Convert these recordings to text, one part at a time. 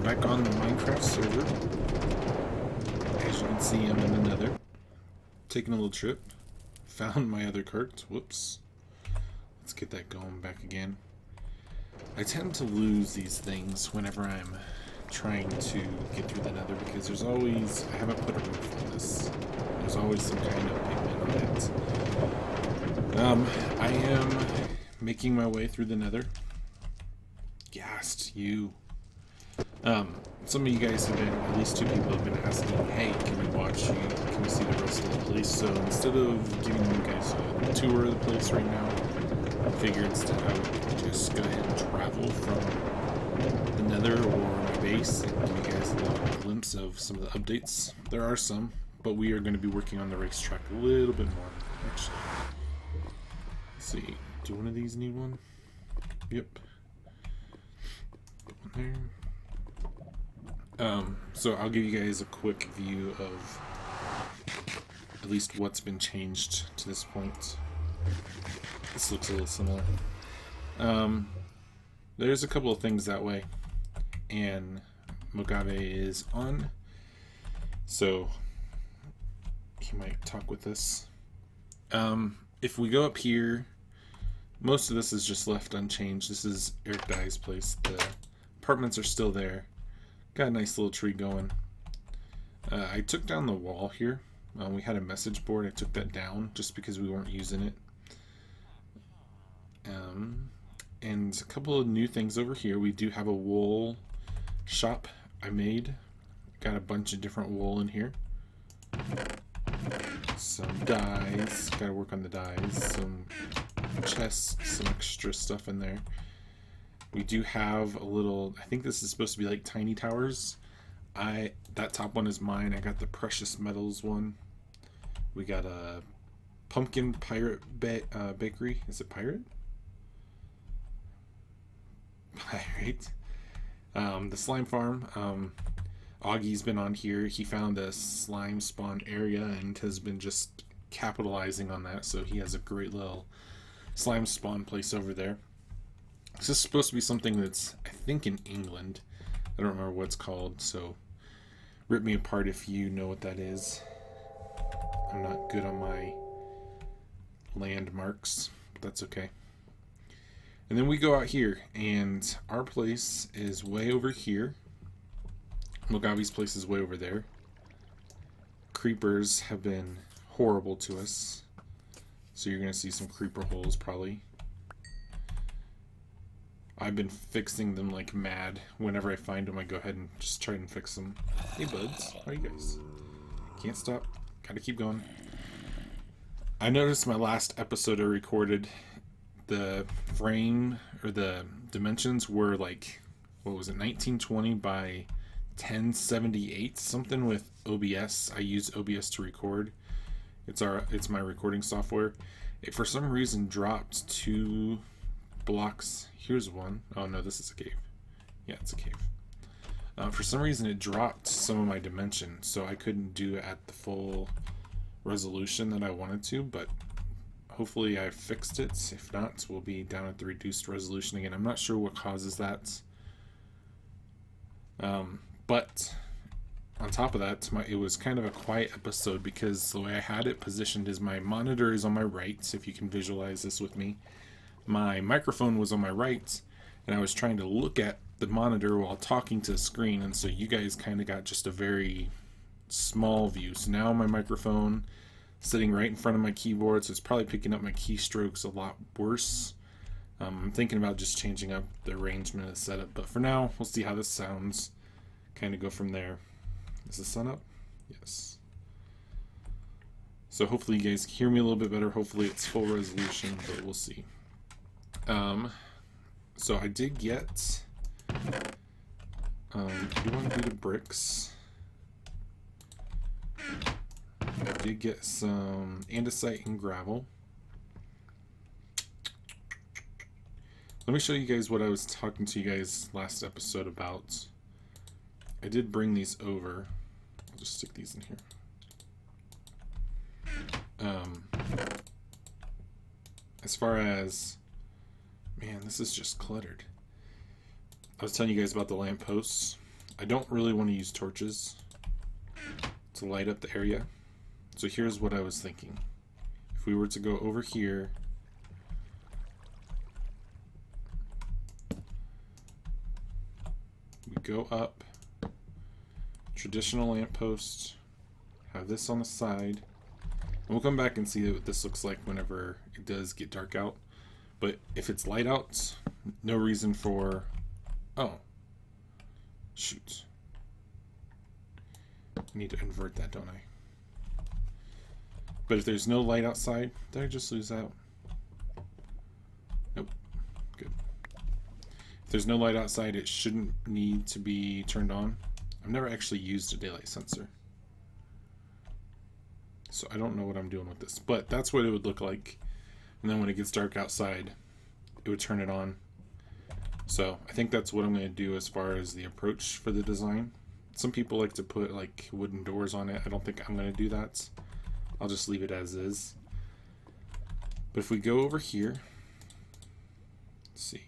back on the Minecraft server. As you can see, I'm in the Nether. Taking a little trip. Found my other cart. Whoops. Let's get that going back again. I tend to lose these things whenever I'm trying to get through the Nether because there's always... I haven't put a roof on this. There's always some kind of pigment on it. I am making my way through the Nether. Gassed, you. Some of you guys have been, at least 2 people have been asking, hey, can we watch you, can we see the rest of the place? So instead of giving you guys a tour of the place right now, I figured instead I would just go ahead and travel from the Nether or my base and give you guys a little glimpse of some of the updates. There are some, but we are going to be working on the racetrack a little bit more, actually. Let's see, do one of these need one? Yep. Put one there. So I'll give you guys a quick view of at least what's been changed to this point. This looks a little similar. There's a couple of things that way, and Mojave is on, so he might talk with us. If we go up here, most of this is just left unchanged. This is Eric Dye's place. The apartments are still there. Got a nice little tree going. I took down the wall here. We had a message board. I took that down just because we weren't using it. And a couple of new things over here. We do have a wool shop I made. Got a bunch of different wool in here. Some dyes. Gotta work on the dyes. Some chests, some extra stuff in there. We do have a little, I think this is supposed to be like tiny towers. That top one is mine. I got the precious metals one. We got a pumpkin pirate bakery. Is it pirate? Pirate. The slime farm. Augie's been on here. He found a slime spawn area and has been just capitalizing on that. So he has a great little slime spawn place over there. This is supposed to be something that's, I think, in England. I don't remember what it's called, so rip me apart if you know what that is. I'm not good on my landmarks, but that's okay. And then we go out here, and our place is way over here. Mogavi's place is way over there. Creepers have been horrible to us, so you're going to see some creeper holes probably. I've been fixing them like mad. Whenever I find them, I go ahead and just try and fix them. Hey buds, how are you guys? Can't stop. Gotta keep going. I noticed my last episode I recorded, the frame, or the dimensions were like, what was it, 1920 by 1078? Something with OBS. I use OBS to record. It's my recording software. It for some reason dropped 2 blocks. Here's one. Oh no, this is a cave. Yeah, it's a cave. For some reason it dropped some of my dimension, so I couldn't do it at the full resolution that I wanted to, but hopefully I fixed it. If not, we'll be down at the reduced resolution again. I'm not sure what causes that. But on top of that, it was kind of a quiet episode because the way I had it positioned is my monitor is on my right, if you can visualize this with me. My microphone was on my right, and I was trying to look at the monitor while talking to the screen, and so you guys kind of got just a very small view. So now my microphone sitting right in front of my keyboard, so it's probably picking up my keystrokes a lot worse. I'm thinking about just changing up the arrangement of the setup, but for now, we'll see how this sounds. Kind of go from there. Is the sun up? Yes. So hopefully you guys can hear me a little bit better. Hopefully it's full resolution, but we'll see. So I did get, if you want to do the bricks, I did get some andesite and gravel. Let me show you guys what I was talking to you guys last episode about. I did bring these over. I'll just stick these in here. As far as, man, this is just cluttered. I was telling you guys about the lampposts. I don't really want to use torches to light up the area. So here's what I was thinking. If we were to go over here, we go up, traditional lamppost, have this on the side, and we'll come back and see what this looks like whenever it does get dark out. But if it's light out, no reason for, oh, shoot. I need to invert that, don't I? But if there's no light outside, did I just lose out? Nope. Good. If there's no light outside, it shouldn't need to be turned on. I've never actually used a daylight sensor, so I don't know what I'm doing with this. But that's what it would look like. And then when it gets dark outside, it would turn it on. So I think that's what I'm going to do as far as the approach for the design. Some people like to put like wooden doors on it. I don't think I'm going to do that. I'll just leave it as is. But if we go over here, let's see.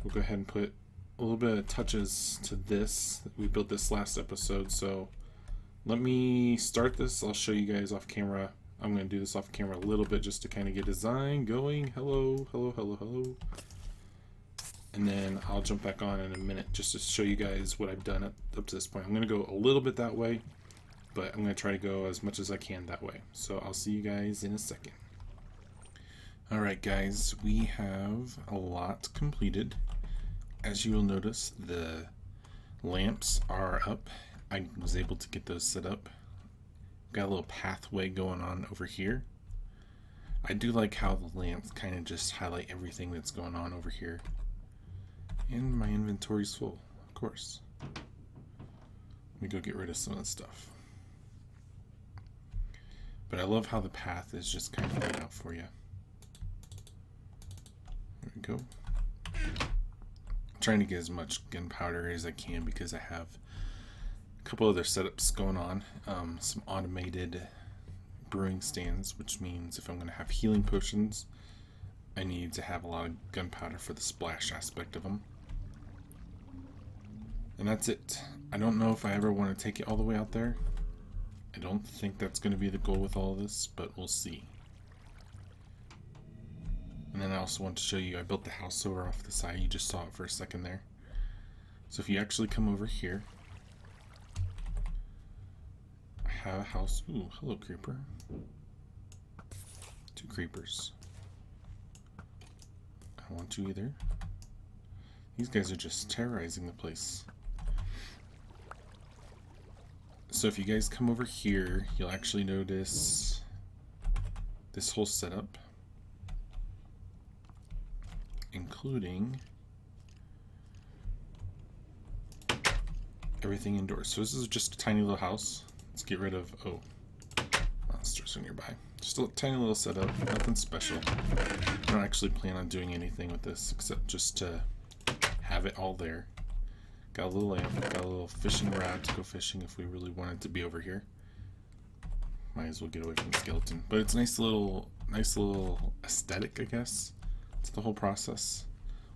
We'll go ahead and put a little bit of touches to this. We built this last episode, so let me start this. I'll show you guys off camera. I'm going to do this off camera a little bit just to kind of get design going. Hello, hello, hello, hello. And then I'll jump back on in a minute just to show you guys what I've done up to this point. I'm going to go a little bit that way, but I'm going to try to go as much as I can that way. So I'll see you guys in a second. Alright guys, we have a lot completed. As you will notice, the lamps are up. I was able to get those set up. Got a little pathway going on over here. I do like how the lamps kind of just highlight everything that's going on over here. And my inventory's full, of course. Let me go get rid of some of the stuff. But I love how the path is just kind of laid out for you. There we go. I'm trying to get as much gunpowder as I can because I have a couple other setups going on. Some automated brewing stands, which means if I'm going to have healing potions, I need to have a lot of gunpowder for the splash aspect of them. And that's it. I don't know if I ever want to take it all the way out there. I don't think that's going to be the goal with all of this, but we'll see. And then I also want to show you, I built the house over off the side. You just saw it for a second there. So if you actually come over here, I have a house. Ooh, hello creeper. 2 creepers. I don't want you either. These guys are just terrorizing the place. So if you guys come over here, you'll actually notice this whole setup, including everything indoors. So this is just a tiny little house. Let's get rid of, monsters are nearby. Just a tiny little setup, nothing special. I don't actually plan on doing anything with this except just to have it all there. Got a little lamp, got a little fishing rod to go fishing if we really wanted to be over here. Might as well get away from the skeleton. But it's a nice little aesthetic, I guess, to the whole process,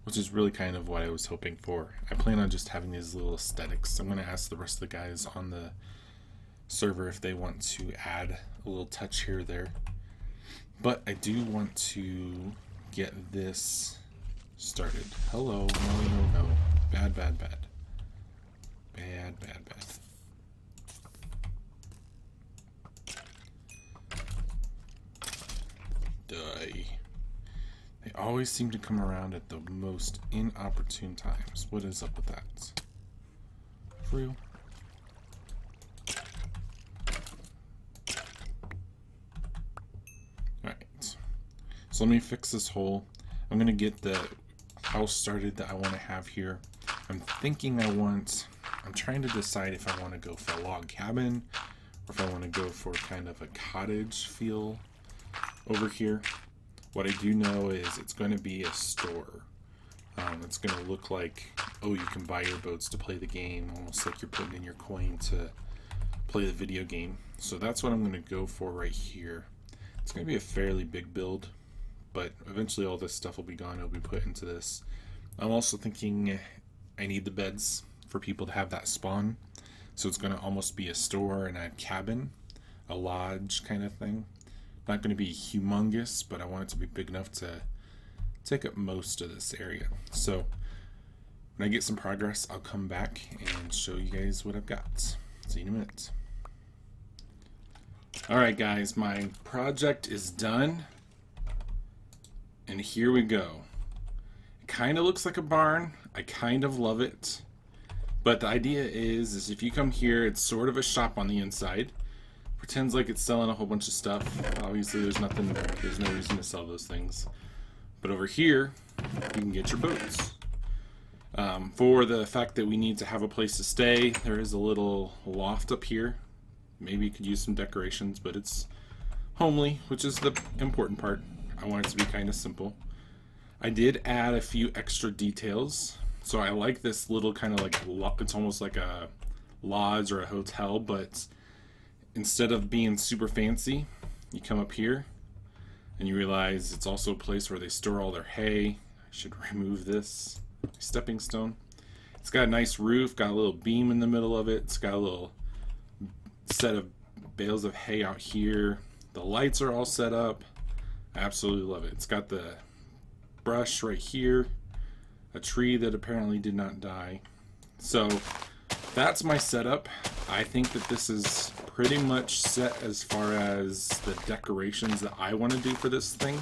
which is really kind of what I was hoping for. I plan on just having these little aesthetics. I'm going to ask the rest of the guys on the server if they want to add a little touch here or there. But I do want to get this started. Hello, no. Bad. Bad. Die. They always seem to come around at the most inopportune times. What is up with that? For real? Alright. So let me fix this hole. I'm going to get the house started that I want to have here. I'm trying to decide if I want to go for a log cabin or if I want to go for kind of a cottage feel over here. What I do know is it's going to be a store. It's going to look like, you can buy your boats to play the game, almost like you're putting in your coin to play the video game. So that's what I'm going to go for right here. It's going to be a fairly big build, but eventually all this stuff will be gone. It'll be put into this. I'm also thinking I need the beds for people to have that spawn. So it's going to almost be a store and a cabin, a lodge kind of thing. Not going to be humongous, but I want it to be big enough to take up most of this area. So when I get some progress, I'll come back and show you guys what I've got. See you in a minute. Alright guys, my project is done. And here we go. It kind of looks like a barn. I kind of love it. But the idea is if you come here, it's sort of a shop on the inside. Pretends like it's selling a whole bunch of stuff. Obviously there's no reason to sell those things. But over here, you can get your boats. For the fact that we need to have a place to stay, there is a little loft up here. Maybe you could use some decorations, but it's homely, which is the important part. I want it to be kind of simple. I did add a few extra details. So I like this little kind of like, it's almost like a lodge or a hotel, but instead of being super fancy, you come up here and you realize it's also a place where they store all their hay. I should remove this stepping stone. It's got a nice roof, got a little beam in the middle of it. It's got a little set of bales of hay out here. The lights are all set up. I absolutely love it. It's got the brush right here, a tree that apparently did not die. So that's my setup. I think that this is pretty much set as far as the decorations that I want to do for this thing.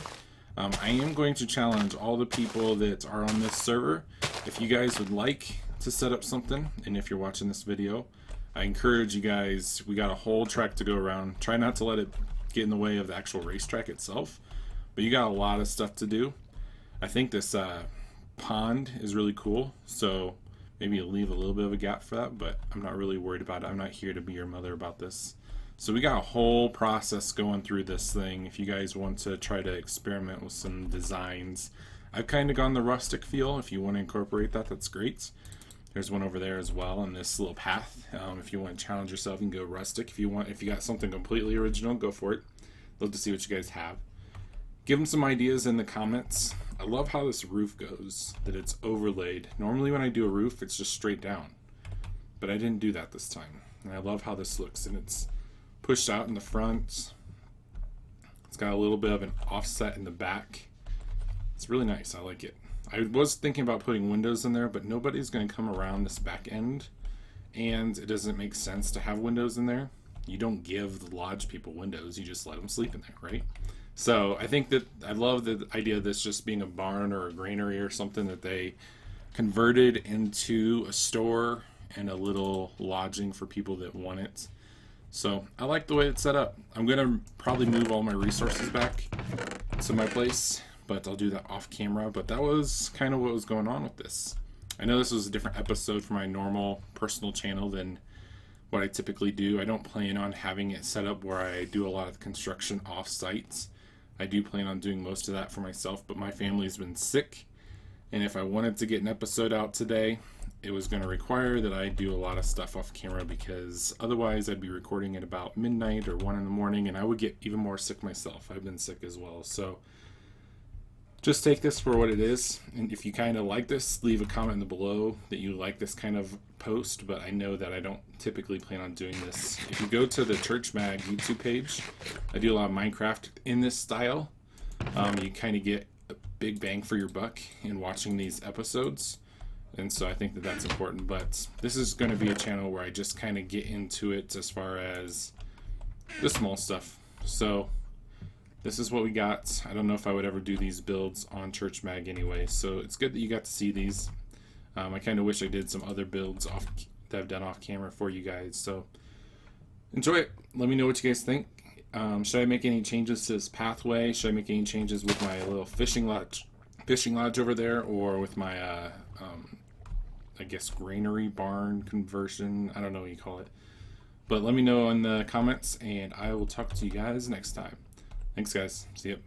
I am going to challenge all the people that are on this server. If you guys would like to set up something, and if you're watching this video, I encourage you guys, we got a whole track to go around. Try not to let it get in the way of the actual racetrack itself, but you got a lot of stuff to do. I think this pond is really cool, so maybe you'll leave a little bit of a gap for that, but I'm not really worried about it. I'm not here to be your mother about this. So we got a whole process going through this thing. If you guys want to try to experiment with some designs, I've kind of gone the rustic feel. If you want to incorporate that, that's great. There's one over there as well on this little path. If you want to challenge yourself, you can go rustic. If you got something completely original, go for it. Love to see what you guys have. Give them some ideas in the comments. I love how this roof goes, that it's overlaid. Normally when I do a roof, it's just straight down. But I didn't do that this time. And I love how this looks, and it's pushed out in the front. It's got a little bit of an offset in the back. It's really nice. I like it. I was thinking about putting windows in there, but nobody's going to come around this back end, and it doesn't make sense to have windows in there. You don't give the lodge people windows, you just let them sleep in there, right? So I think that I love the idea of this just being a barn or a granary or something that they converted into a store and a little lodging for people that want it. So I like the way it's set up. I'm going to probably move all my resources back to my place, but I'll do that off camera. But that was kind of what was going on with this. I know this was a different episode for my normal personal channel than what I typically do. I don't plan on having it set up where I do a lot of construction off site. I do plan on doing most of that for myself, but my family's been sick, and if I wanted to get an episode out today, it was going to require that I do a lot of stuff off camera, because otherwise I'd be recording at about midnight or 1 in the morning, and I would get even more sick myself. I've been sick as well. So just take this for what it is, and if you kind of like this, leave a comment below that you like this kind of post, but I know that I don't typically plan on doing this. If you go to the Church Mag YouTube page, I do a lot of Minecraft in this style. You kind of get a big bang for your buck in watching these episodes, and so I think that that's important. But this is going to be a channel where I just kind of get into it as far as the small stuff. So this is what we got. I don't know if I would ever do these builds on Church Mag anyway, so it's good that you got to see these. I kind of wish I did some other builds that I've done off camera for you guys. So enjoy it. Let me know what you guys think. Should I make any changes to this pathway? Should I make any changes with my little fishing lodge over there, or with my I guess granary barn conversion? I don't know what you call it. But let me know in the comments, and I will talk to you guys next time. Thanks, guys. See ya.